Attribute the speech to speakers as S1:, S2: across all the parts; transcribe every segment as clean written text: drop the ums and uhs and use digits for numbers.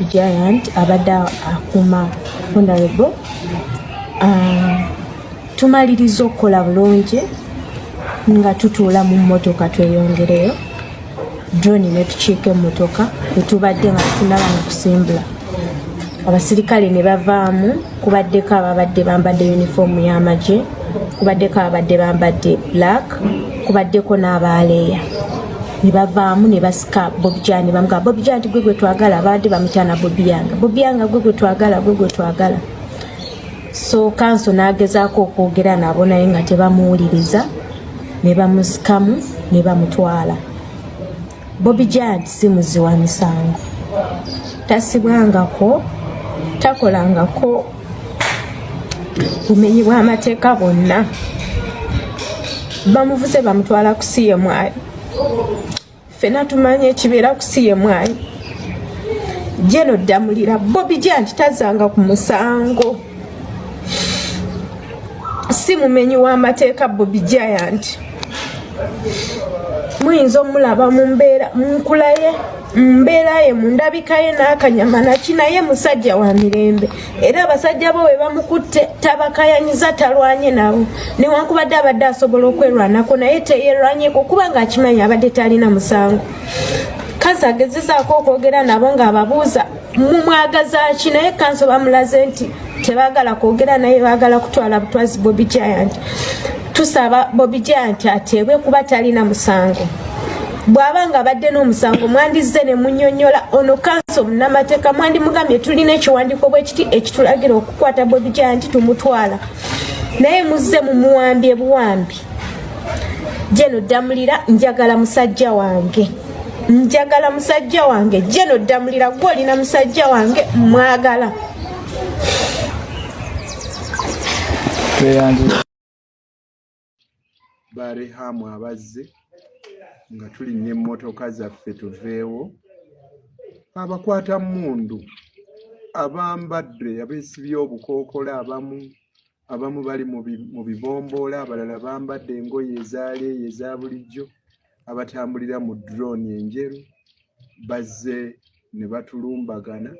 S1: Bobby Giant abadde akuma Honorable tumaliriza okukola bulungi nga tutuula mu mmotoka tweyongereyo drone ne tukiika emmotoka netubadde nga tunaba mu kusimbula abasirikale ne bavaamu kubaddeko ababadde bambadde uniform y'amagye kubaddeko ababadde bambadde black kubaddeko n'abaleeya ne bavaamu ne basika Bobby Giant bamuga Bobby Giant gwe twagala abadde bamutana Bobby Yanga gwe twagala so kanso n'agezaako okwogera nabo naye nga tebamuwuliriza ne bamusikamu ne bamutwala. Bobby Giant si muzi wa misango tasibwangako takolangako bumenyi bw'amateeka bonna bamuvuze bamutwala ku CMI fena tumanye ekibeera ku CMI Jeno Damulira Bobby Giant tazanga ku musango si mumenyi w'amateeka Bobby Giant muyinza omulaba mu mbeera ye mu ndabika ye n'akanyama nakinaye musajja wa mirembe era abasajja bo we bamukutte tabakayanyiza talwanye nabo newankubadde abadde asobola okwerwanako naye teyerwanyeko kuba ng'akimanya abadde talina musango kanso agezezaako okwogera nabo ng'ababuuza mumwagaza ki naye kanso bamulaze nti tebaagala kwogera naye baagala kutwala butwazi Bobby Giant tusaba Bobby Giant ateebwe kuba talina musango bw'abanga abadde n'omusango mwandizze ne munnyonnyola ono kanso munnamateeka mwandimugambye tulina ekiwandiiko bwe kiti ekitulagira okukwata Bobby Giant tumutwala naye muzze mumuwambye buwambi Jeno Damulira njagala musajja wange Jeno Damulira gw'olina musajja wange mwagala
S2: bari hamu abazze nga tulinye emmotoka zaffe tuveewo abakwata mundu abambadde abeesibye obukookola abamu bali mu bibomboola abalala bambadde engoye ezaaleeyo eza bulijjo abatambulira mu drone enjeru bazze ne batulumbagana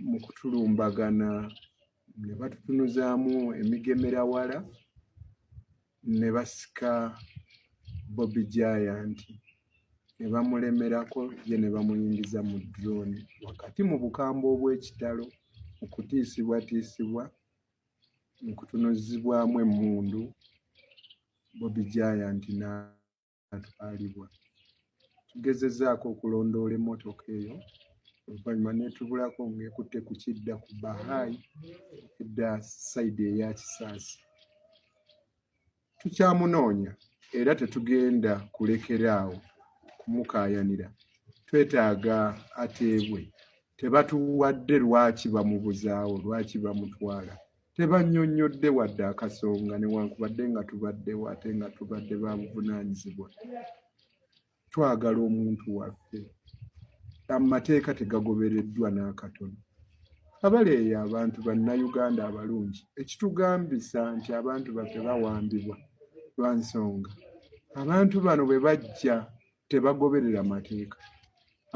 S2: mu kutulumbagana ne batutunuzaamu emigemerawala ne basika Bobby Giant ne bamulemerako ye ne bamuyingiza mu drone wakati mu bukambwe obw'ekitalo mu kutiisibwatiisibwa mu kutunuzibwamu emmundu Bobby Giant n'atwalibwa tugezezzaako okulondoola emmotoka eyo oluvannyuma netubulako ng'ekutte ku kidda ku Bahayi edda sayidi eya Kisaasi tukyamunoonya era tetugenda kulekeraawo kumukaayanira twetaaga ateebwe tebatuwadde lwaki bamubuzaawo lwaki bamutwala tebannyonnyodde wadde akasonga newankubadde nga tubaddewo ate nga tubadde babuvunaanyizibwa twagala omuntu waffe amateeka tegagobereddwa n'akatono abaleeyo abantu bannayuganda abalungi ekitugambisa nti abantu baffe bawambibwa lwa nsonga abantu bano bwe bajja tebagoberera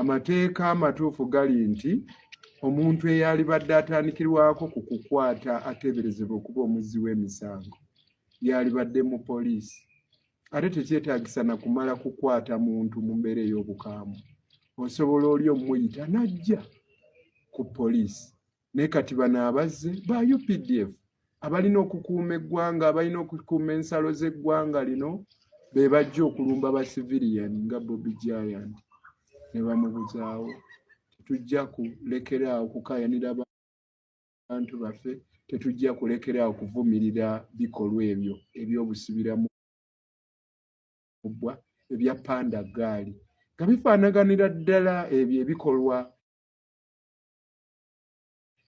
S2: amateeka amatuufu gali nti omuntu eyalibadde atandikirwako ku kukwata ateeberezebwa okuba omuzzi w'emisango yalibadde mu poliisi ate tekyetaagisa na kumala kukwata muntu mu mbeera ey'obukaamu osobola oli omuyita najja ku poliisi naye kati bano abazze ba UPDF abalina okukuuma eggwanga abalina okukuuma ensalo z'eggwanga lino be bajja okulumba ba civilian nga Bobby Giant ne bamubuzaawo tetujja kulekeraawo kukaayanira abantu baffe tetujja kulekeraawo kuvumirira bikolwa ebyo ebyobusibiramu kubwa ebya panda gaali nga bifaanaganira ddala ebyo ebikolwa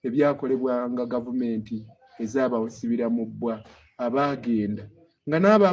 S2: ebyakolebwanga gavumenti ezaabasibira mu bbwa abaagenda nga n'abo